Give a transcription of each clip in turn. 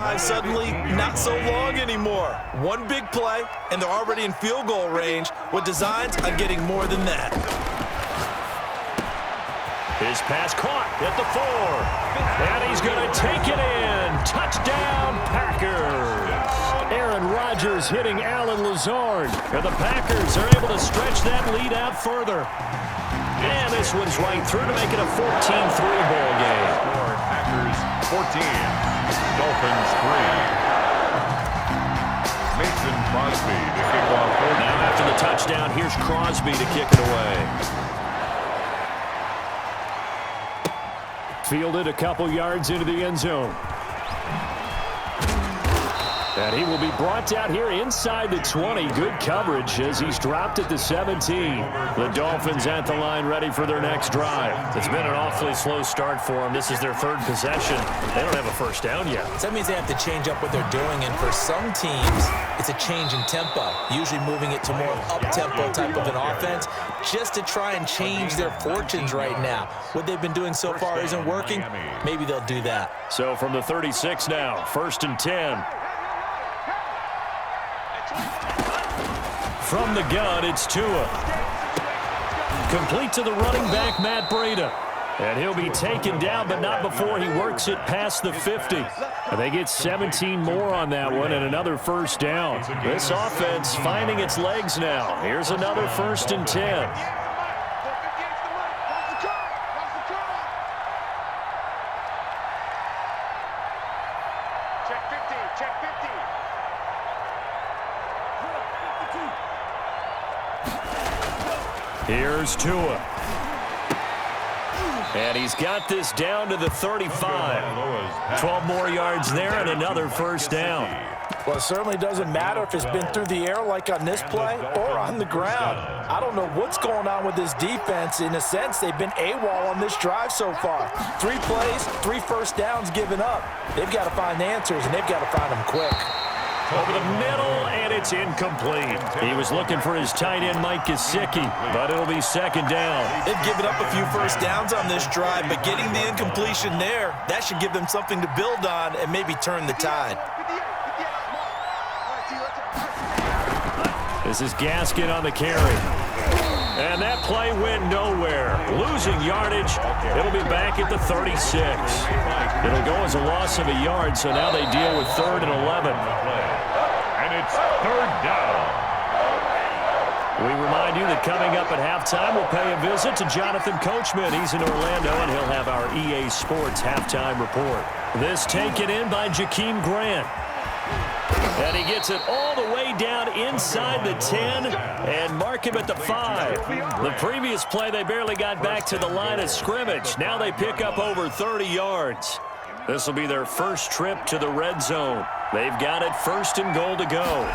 Suddenly, not so long anymore. One big play, and they're already in field goal range with designs on getting more than that. His pass caught at the 4. And he's going to take it in. Touchdown, Packers. Aaron Rodgers hitting Allen Lazard. And the Packers are able to stretch that lead out further. And this one's right through to make it a 14-3 ball game. Packers 14, Dolphins 3. Mason Crosby to kick off. Now after the touchdown, here's Crosby to kick it away. Fielded a couple yards into the end zone. And he will be brought down here inside the 20. Good coverage as he's dropped at the 17. The Dolphins at the line ready for their next drive. It's been an awfully slow start for them. This is their third possession. They don't have a first down yet. So that means they have to change up what they're doing, and for some teams, it's a change in tempo, usually moving it to more up-tempo type of an offense just to try and change their fortunes right now. What they've been doing so far isn't working. Maybe they'll do that. So from the 36 now, 1st and 10. From the gun, it's Tua. Complete to the running back, Matt Breida. And he'll be taken down, but not before he works it past the 50. And they get 17 more on that one and another first down. This offense finding its legs now. Here's another 1st and 10. Here's Tua. And he's got this down to the 35. 12 more yards there and another first down. Well, it certainly doesn't matter if it's been through the air like on this play or on the ground. I don't know what's going on with this defense. In a sense, they've been AWOL on this drive so far. 3 plays, 3 first downs given up. They've got to find answers, and they've got to find them quick. Over the middle, and it's incomplete. He was looking for his tight end, Mike Gesicki, but it'll be 2nd down. They've given up a few first downs on this drive, but getting the incompletion there, that should give them something to build on and maybe turn the tide. This is Gaskin on the carry. And that play went nowhere. Losing yardage. It'll be back at the 36. It'll go as a loss of a yard, so now they deal with 3rd and 11. And it's 3rd down. We remind you that coming up at halftime, we'll pay a visit to Jonathan Coachman. He's in Orlando, and he'll have our EA Sports halftime report. This taken in by Jakeem Grant. And he gets it all the way down inside the 10 and mark him at the 5. The previous play, they barely got back to the line of scrimmage. Now they pick up over 30 yards. This will be their first trip to the red zone. They've got it 1st and goal to go.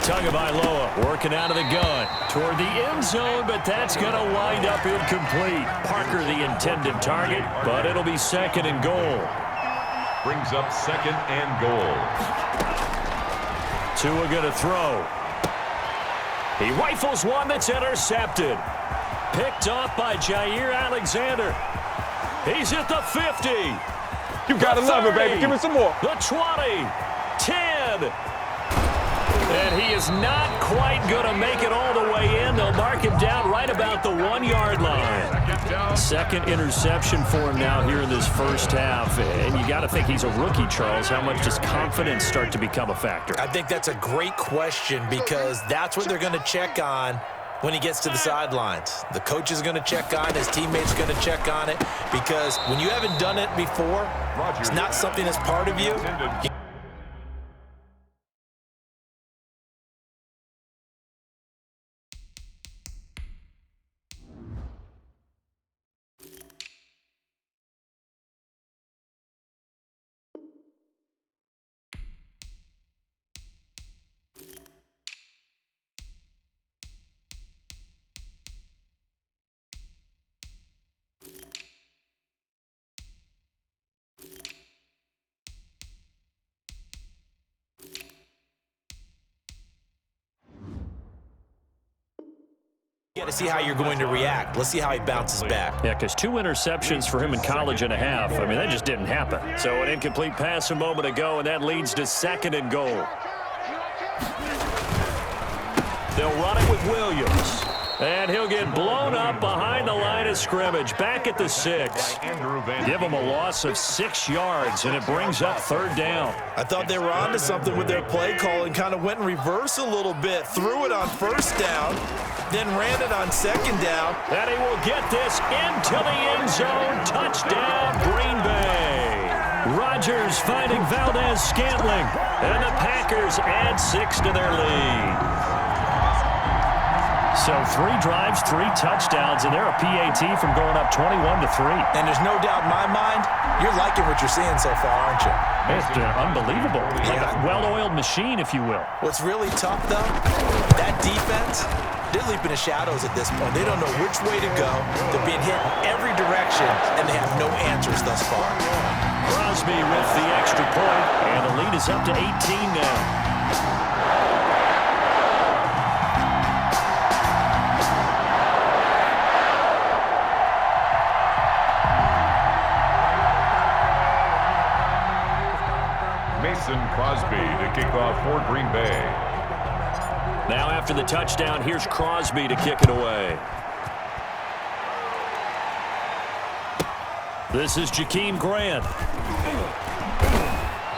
Tagovailoa working out of the gun toward the end zone, but that's going to wind up incomplete. Parker the intended target, but it'll be 2nd and goal. Brings up 2nd and goal. Tua going to throw. He rifles one that's intercepted. Picked off by Jair Alexander. He's at the 50. You gotta love it, baby. Give me some more. The 20. 10. And he is not quite going to make it all the way in. They'll mark him down right about the 1-yard line. 2nd interception for him now here in this first half. And you got to think he's a rookie, Charles. How much does confidence start to become a factor? I think that's a great question because that's what they're going to check on when he gets to the sidelines. The coach is going to check on it. His teammates are going to check on it because when you haven't done it before, it's not something that's part of you. You got to see how you're going to react. Let's see how he bounces back. Yeah, because 2 interceptions for him in college and a half. I mean, that just didn't happen. So an incomplete pass a moment ago, and that leads to 2nd and goal. They'll run it with Williams. And he'll get blown up behind the line of scrimmage, back at the 6. Give him a loss of 6 yards, and it brings up 3rd down. I thought they were onto something with their play call and kind of went in reverse a little bit. Threw it on 1st down, then ran it on 2nd down. And he will get this into the end zone. Touchdown, Green Bay. Rodgers finding Valdez-Scantling, and the Packers add 6 to their lead. So 3 drives, 3 touchdowns, and they're a PAT from going up 21-3. And there's no doubt in my mind, you're liking what you're seeing so far, aren't you? It's unbelievable. Like a well-oiled machine, if you will. What's really tough, though, that defense, they're leaping the shadows at this point. They don't know which way to go. They're being hit in every direction, and they have no answers thus far. Crosby with the extra point, and the lead is up to 18 now. Mason Crosby to kick off for Green Bay. Now after the touchdown, here's Crosby to kick it away. This is Jakeem Grant.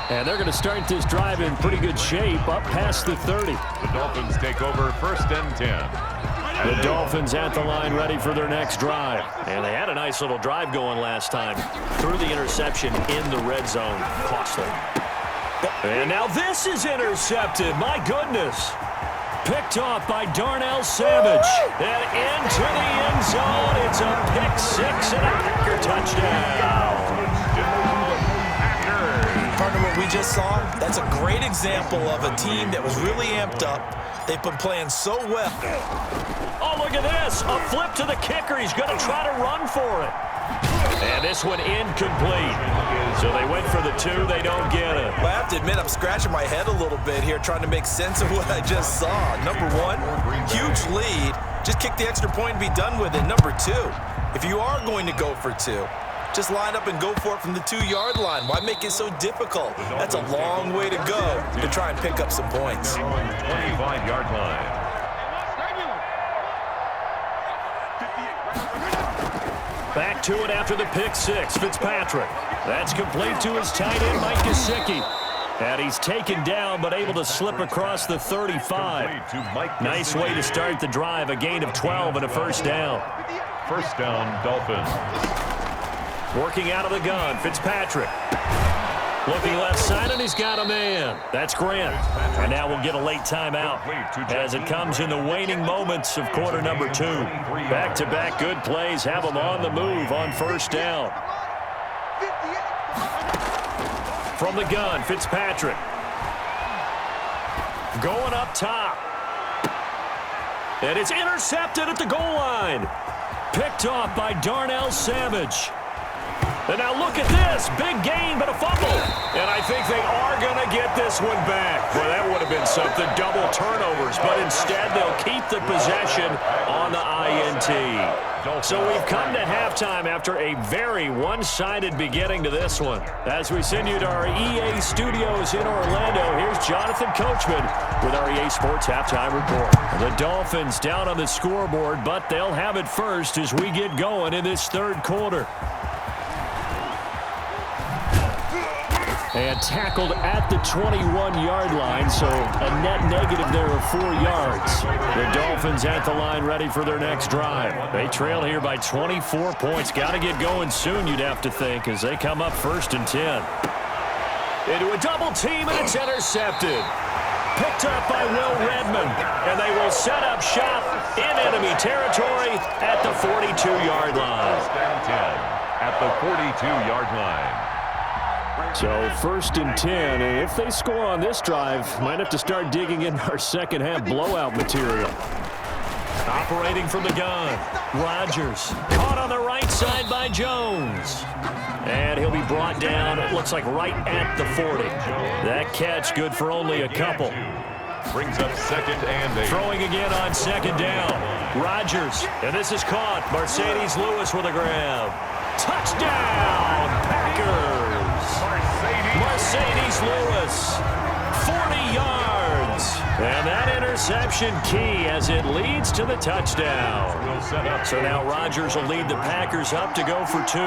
And they're going to start this drive in pretty good shape, up past the 30. The Dolphins take over 1st and 10. The Dolphins at the line ready for their next drive. And they had a nice little drive going last time. Threw the interception in the red zone. Costly. And now this is intercepted. My goodness. Picked off by Darnell Savage. And into the end zone. It's a pick 6 and a Packer touchdown. Partner, what we just saw, that's a great example of a team that was really amped up. They've been playing so well. Oh, look at this. A flip to the kicker. He's going to try to run for it. And this one incomplete. So they went for the 2. They don't get it. Well, I have to admit, I'm scratching my head a little bit here trying to make sense of what I just saw. Number 1, huge lead. Just kick the extra point and be done with it. Number 2, if you are going to go for 2, just line up and go for it from the 2-yard line. Why make it so difficult? That's a long way to go to try and pick up some points. 25-yard line. Back to it after the pick 6. Fitzpatrick. That's complete to his tight end, Mike Gesicki. And he's taken down, but able to slip across the 35. Nice way to start the drive. A gain of 12 and a 1st down. 1st down, Dolphins. Working out of the gun, Fitzpatrick. Looking left side, and he's got a man. That's Grant. And now we'll get a late timeout as it comes in the waning moments of quarter number 2. Back-to-back good plays have them on the move on 1st down. From the gun, Fitzpatrick. Going up top. And it's intercepted at the goal line. Picked off by Darnell Savage. And now look at this. Big gain, but a fumble. And I think they are going to get this one back. Well, that would have been something. Double turnovers. But instead, they'll keep the possession on the INT. So we've come to halftime after a very one-sided beginning to this one. As we send you to our EA studios in Orlando, here's Jonathan Coachman with our EA Sports Halftime Report. The Dolphins down on the scoreboard, but they'll have it first as we get going in this 3rd quarter. And tackled at the 21-yard line, so a net negative there of 4 yards. The Dolphins at the line ready for their next drive. They trail here by 24 points. Got to get going soon, you'd have to think, as they come up 1st and 10. Into a double team, and it's intercepted. Picked up by Will Redmond, and they will set up shop in enemy territory at the 42-yard line. 10 at the 42-yard line. So 1st and 10, and if they score on this drive, might have to start digging in our second half blowout material. Operating from the gun, Rodgers. Caught on the right side by Jones. And he'll be brought down, it looks like right at the 40. That catch good for only a couple. Brings up 2nd and 8. Throwing again on 2nd down. Rodgers, and this is caught. Mercedes Lewis with a grab. Touchdown, Packers. Mercedes Lewis, 40 yards. And that interception key as it leads to the touchdown. So now Rodgers will lead the Packers up to go for 2.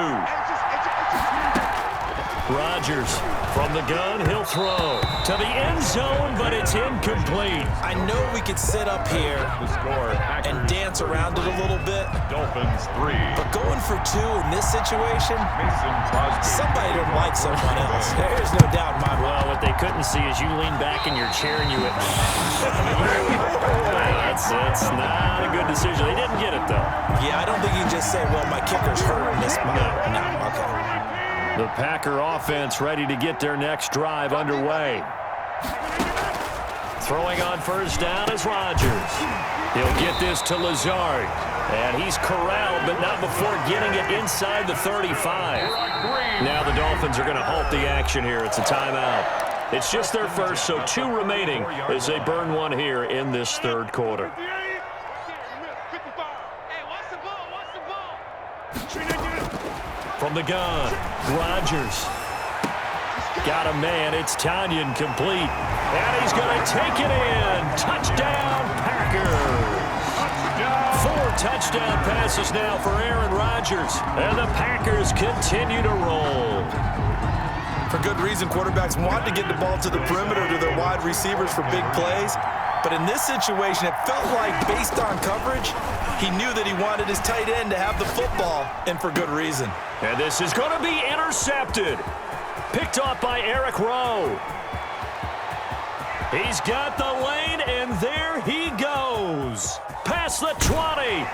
Rodgers from the gun, he'll throw to the end zone, but it's incomplete. I know we could sit up here The score, and Packers, dance around it a little bit, Dolphins 3. but going for 2 in this situation, Mason Crosby. somebody didn't like someone else. There's no doubt in my mind. Well, what they couldn't see is you lean back in your chair and you went, that's not a good decision. They didn't get it, though. Yeah, I don't think you can just say, well, my kicker's hurt in this spot. No, okay. The Packer offense ready to get their next drive underway. Throwing on 1st down is Rodgers. He'll get this to Lazard. And he's corralled, but not before getting it inside the 35. Now the Dolphins are going to halt the action here. It's a timeout. It's just their first, so 2 remaining as they burn 1 here in this 3rd quarter. From the gun, Rodgers. Got a man. It's Tanyan complete. And he's going to take it in. Touchdown, Packers. 4 touchdown passes now for Aaron Rodgers. And the Packers continue to roll. For good reason, quarterbacks want to get the ball to the perimeter to their wide receivers for big plays. But in this situation, it felt like, based on coverage, he knew that he wanted his tight end to have the football, and for good reason. And this is going to be intercepted. Picked off by Eric Rowe. He's got the lane, and there he goes. Past the 20.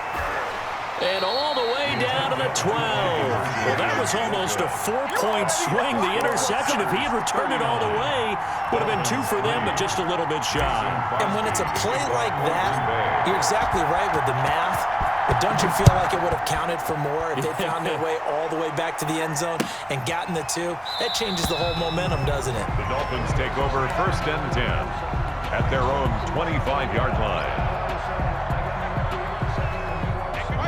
And all the way down to the 12. Well, that was almost a 4-point swing. The interception, if he had returned it all the way, would have been 2 for them, but just a little bit shy. And when it's a play like that, you're exactly right with the math. But don't you feel like it would have counted for more if they found their way all the way back to the end zone and gotten the 2? That changes the whole momentum, doesn't it? The Dolphins take over 1st and 10 at their own 25-yard line.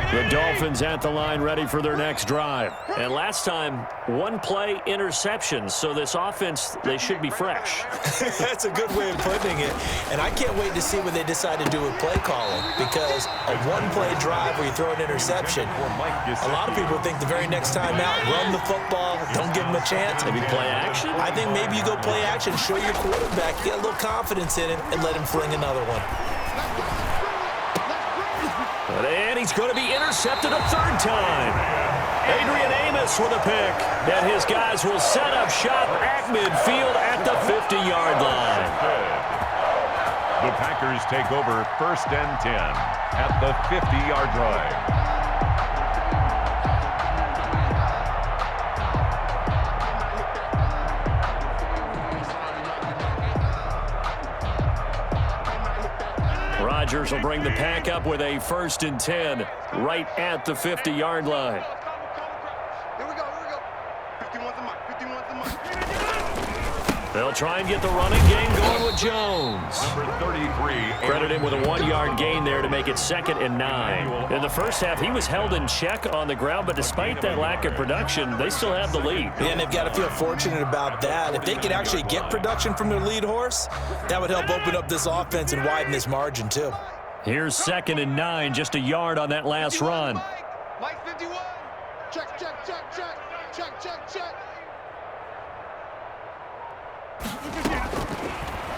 The Dolphins at the line ready for their next drive. And last time, 1-play interception. So this offense, they should be fresh. That's a good way of putting it. And I can't wait to see what they decide to do with play calling, because a 1-play drive where you throw an interception, a lot of people think the very next time out, run the football, don't give them a chance. Maybe play action? I think maybe you go play action, show your quarterback, get a little confidence in him, and let him fling another one. And he's going to be intercepted a 3rd time. Adrian Amos with a pick. And his guys will set up shop at midfield at the 50-yard line. The Packers take over 1st and 10 at the 50-yard line. Rodgers will bring the Pack up with a 1st and 10 right at the 50-yard line. Here we go. 51's the mark. 51's the mark. They'll try and get the running game going with Jones. Number 33. Credit him with a 1-yard gain there to make it 2nd and 9. In the first half, he was held in check on the ground, but despite that lack of production, they still have the lead. Yeah, and they've got to feel fortunate about that. If they could actually get production from their lead horse, that would help open up this offense and widen this margin too. Here's 2nd and 9, just a yard on that last run. Mike 51. Check.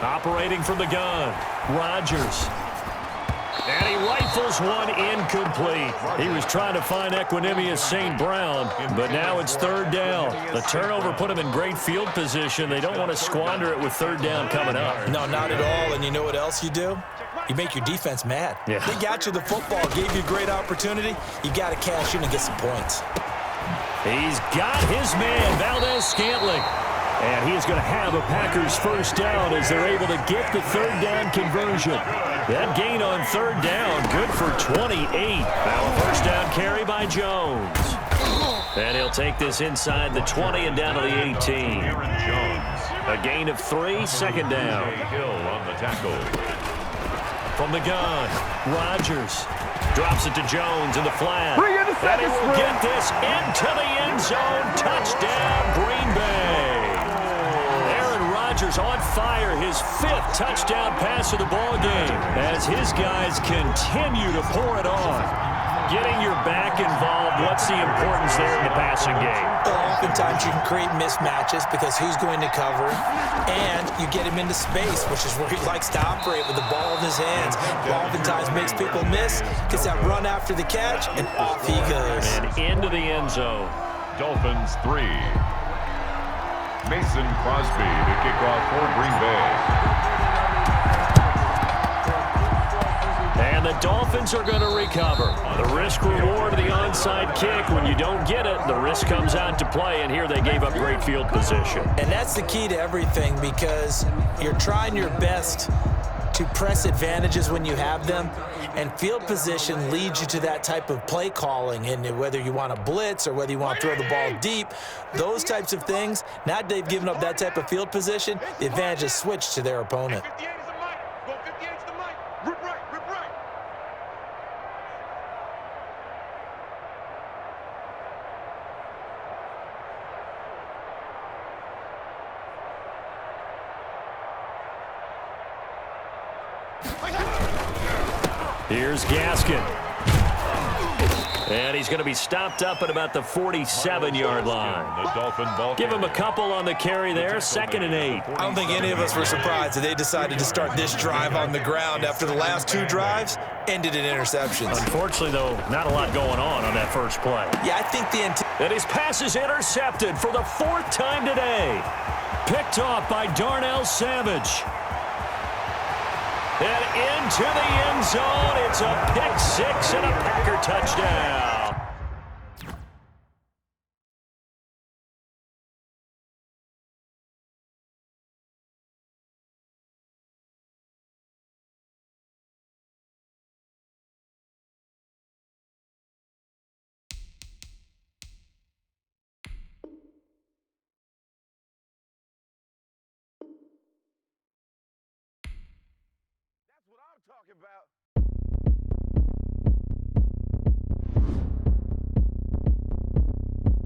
Operating from the gun, Rodgers. And he rifles one incomplete. He was trying to find Equanimeous St. Brown, but now it's 3rd down. The turnover put him in great field position. They don't want to squander it with 3rd down coming up. No, not at all. And you know what else you do? You make your defense mad. Yeah. They got you the football, gave you a great opportunity. You got to cash in and get some points. He's got his man, Valdez-Scantling. And he is going to have a Packers 1st down as they're able to get the 3rd down conversion. That gain on 3rd down, good for 28. Now a 1st down carry by Jones. And he'll take this inside the 20 and down to the 18. Aaron Jones A gain of 3, second down. Hill on the tackle. From the gun, Rodgers drops it to Jones in the flat. Bring in the And second he will string. get this into the end zone. Touchdown, Green Bay. Aaron Rodgers on fire, his 5th touchdown pass of the ball game as his guys continue to pour it on. Getting your back involved, what's the importance there in the passing game? Well, oftentimes you can create mismatches because who's going to cover, and you get him into space, which is where he likes to operate with the ball in his hands. Oftentimes makes people miss, gets that run after the catch, and off he goes. And into the end zone. Dolphins 3. Mason Crosby to kick off for Green Bay. And the Dolphins are going to recover. The risk-reward of the onside kick, when you don't get it, the risk comes out to play, and here they gave up great field position. And that's the key to everything because you're trying your best to press advantages when you have them, and field position leads you to that type of play calling, and whether you want to blitz or whether you want to throw the ball deep, those types of things, now that they've given up that type of field position, the advantage is switched to their opponent. 58 is a mic. Go 58 is the mic. Rip right, rip right. Here's Gaskin. And he's going to be stopped up at about the 47-yard line. The Dolphin ball Give him a carrier. couple on the carry there, 2nd and 8. I don't think any of us were surprised that they decided to start this drive on the ground after the last 2 drives ended in interceptions. Unfortunately, though, not a lot going on that first play. Yeah, I think And his pass is intercepted for the 4th time today. Picked off by Darnell Savage. And into the end zone. It's a pick 6 and a Packer touchdown. That's what I'm talking about.